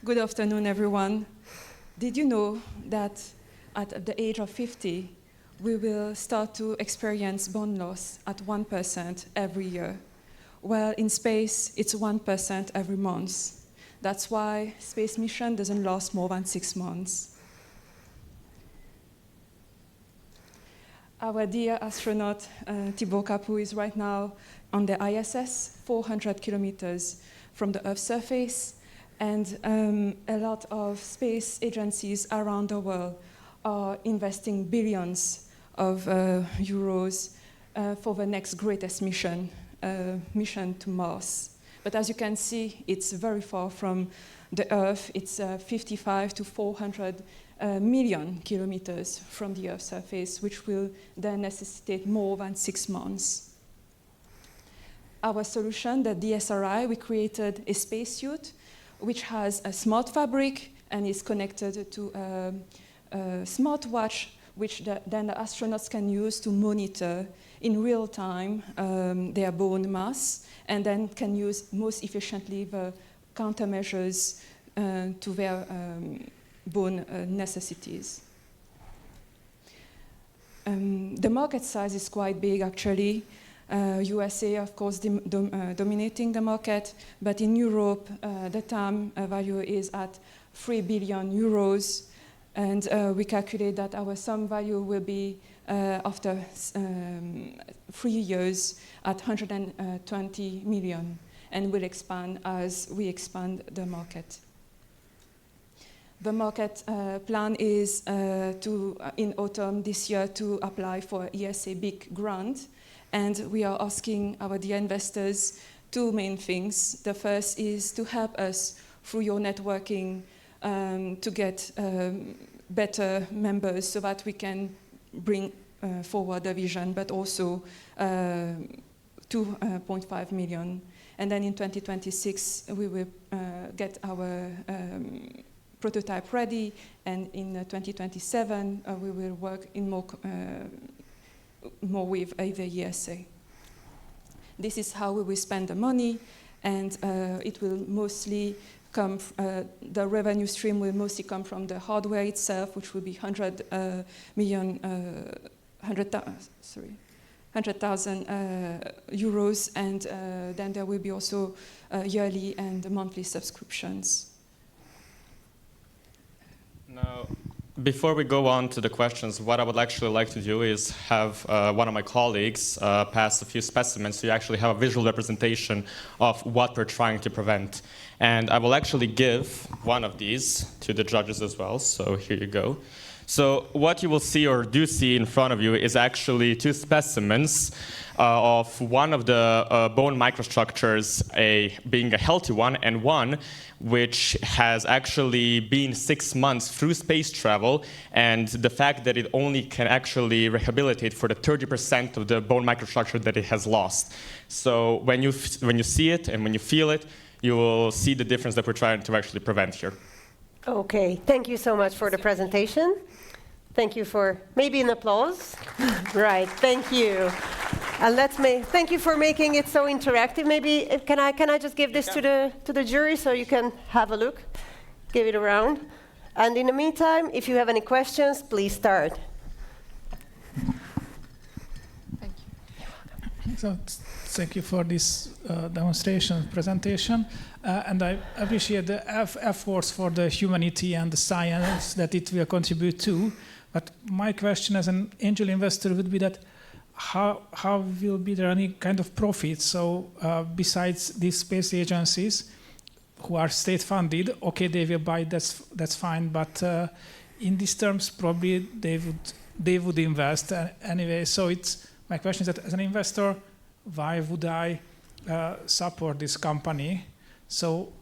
Good afternoon, everyone. Did you know that at the age of 50, we will start to experience bone loss at 1% every year? Well, in space, it's 1% every month. That's why space mission doesn't last more than 6 months. Our dear astronaut, Thibaut Capou, is right now on the ISS, 400 kilometers from the Earth's surface, and a lot of space agencies around the world are investing billions of euros for the next greatest mission, mission to Mars. But as you can see, it's very far from the Earth. It's 55 to 400 million kilometers from the Earth's surface, which will then necessitate more than 6 months. Our solution, the DSRI, we created a spacesuit which has a smart fabric and is connected to a smartwatch, which then the astronauts can use to monitor in real time their bone mass, and then can use most efficiently the countermeasures to their bone necessities. The market size is quite big, actually. USA, of course, dominating the market, but in Europe, the TAM value is at 3 billion euros, and we calculate that our sum value will be, after 3 years, at 120 million, and will expand as we expand the market. The market plan is in autumn this year to apply for ESA big grant. And we are asking our dear investors 2 main things. The first is to help us through your networking to get better members so that we can bring forward the vision, but also 2.5 million. And then in 2026, we will get our prototype ready, and in 2027, we will work in more with the ESA. This is how we will spend the money, and it will mostly come, the revenue stream will mostly come from the hardware itself, which will be 100,000 euros, and then there will be also yearly and monthly subscriptions. Now, before we go on to the questions, what I would actually like to do is have one of my colleagues pass a few specimens so you actually have a visual representation of what we're trying to prevent. And I will actually give one of these to the judges as well, so here you go. So what you will see or do see in front of you is actually 2 specimens of one of the bone microstructures being a healthy one, and one which has actually been 6 months through space travel, and the fact that it only can actually rehabilitate for the 30% of the bone microstructure that it has lost. So when you see it and when you feel it, you will see the difference that we're trying to actually prevent here. Okay, thank you so much for the presentation. Thank you for maybe an applause. Right, thank you. And thank you for making it so interactive. Maybe can I just give this to the jury so you can have a look, give it around. And in the meantime, if you have any questions, please start. Thank you. So, thank you for this presentation, and I appreciate the efforts for the humanity and the science that it will contribute to. But my question as an angel investor would be that how will be there any kind of profit? So besides these space agencies who are state funded, okay, they will buy, that's fine. But in these terms, probably they would invest anyway. So my question is that as an investor, why would I support this company? So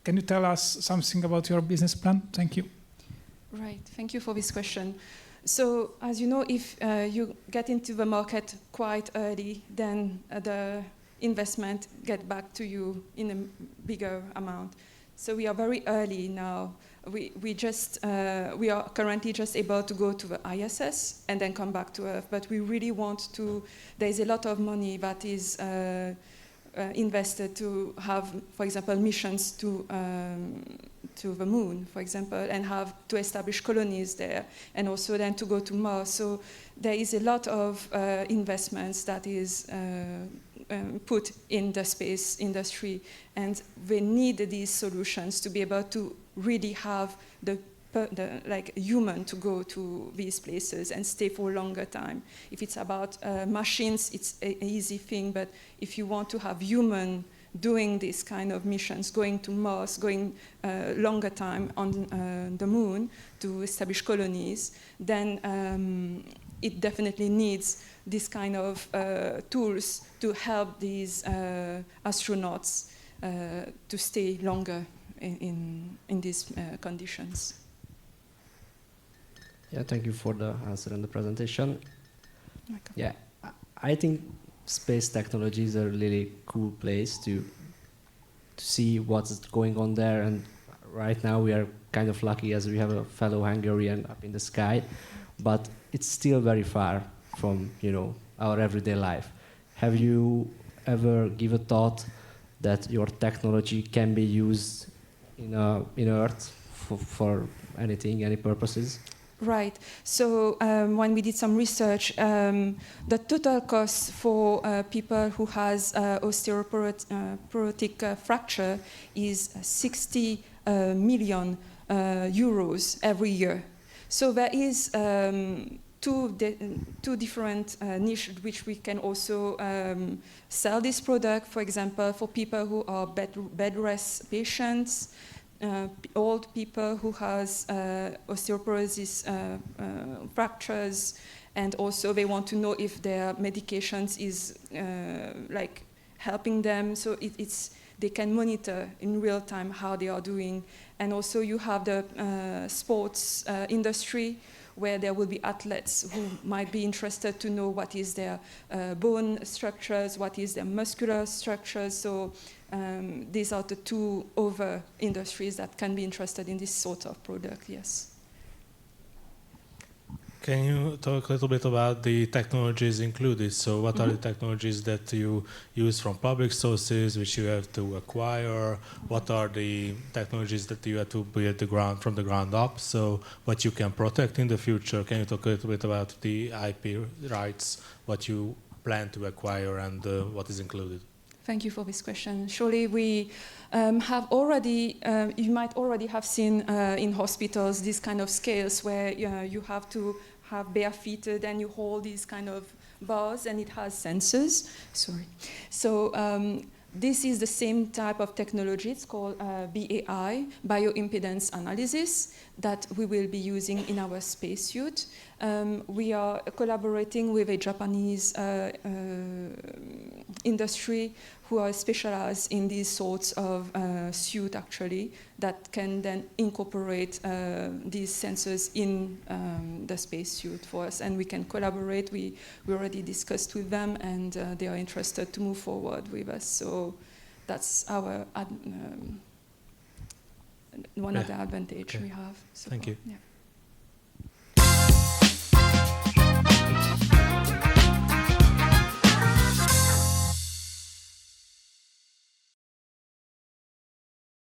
can you tell us something about your business plan? Thank you. Right, thank you for this question. So, as you know, if you get into the market quite early, then the investment get back to you in a bigger amount. So we are very early now. We are currently just able to go to the ISS and then come back to Earth, but we really want to. There is a lot of money that is invested to have, for example, missions to the moon, for example, and have to establish colonies there, and also then to go to Mars. So there is a lot of investments that is put in the space industry, and we need these solutions to be able to really have the human to go to these places and stay for a longer time. If it's about machines, it's an easy thing, but if you want to have human doing this kind of missions, going to Mars, going longer time on the moon to establish colonies, then it definitely needs this kind of tools to help these astronauts to stay longer in these conditions. Yeah, thank you for the answer and the presentation. Yeah, I think space technology is a really cool place to see what's going on there. And right now we are kind of lucky as we have a fellow Hungarian up in the sky, but it's still very far from, you know, our everyday life. Have you ever given thought that your technology can be used in Earth for anything, any purposes? Right. So when we did some research, the total cost for people who has osteoporotic fracture is 60 million euros every year. So there is two different niches which we can also sell this product. For example, for people who are bed rest patients, old people who has osteoporosis fractures, and also they want to know if their medications is like helping them, so they can monitor in real time how they are doing. And also you have the sports industry, where there will be athletes who might be interested to know what is their bone structures, what is their muscular structures. So these are the two other industries that can be interested in this sort of product, yes. Can you talk a little bit about the technologies included? So what are the technologies that you use from public sources, which you have to acquire? What are the technologies that you have to build from the ground up? So what you can protect in the future? Can you talk a little bit about the IP rights, what you plan to acquire, and what is included? Thank you for this question. Surely we have already, you might already have seen in hospitals these kind of scales where you have to have bare-feeted and you hold these kind of bars and it has sensors. Sorry. So this is the same type of technology. It's called BAI, bioimpedance analysis, that we will be using in our spacesuit. We are collaborating with a Japanese industry who are specialized in these sorts of suit, actually, that can then incorporate these sensors in the spacesuit for us. And we can collaborate. We already discussed with them, and they are interested to move forward with us. So that's our one of the advantage we have. So Thank you. Yeah.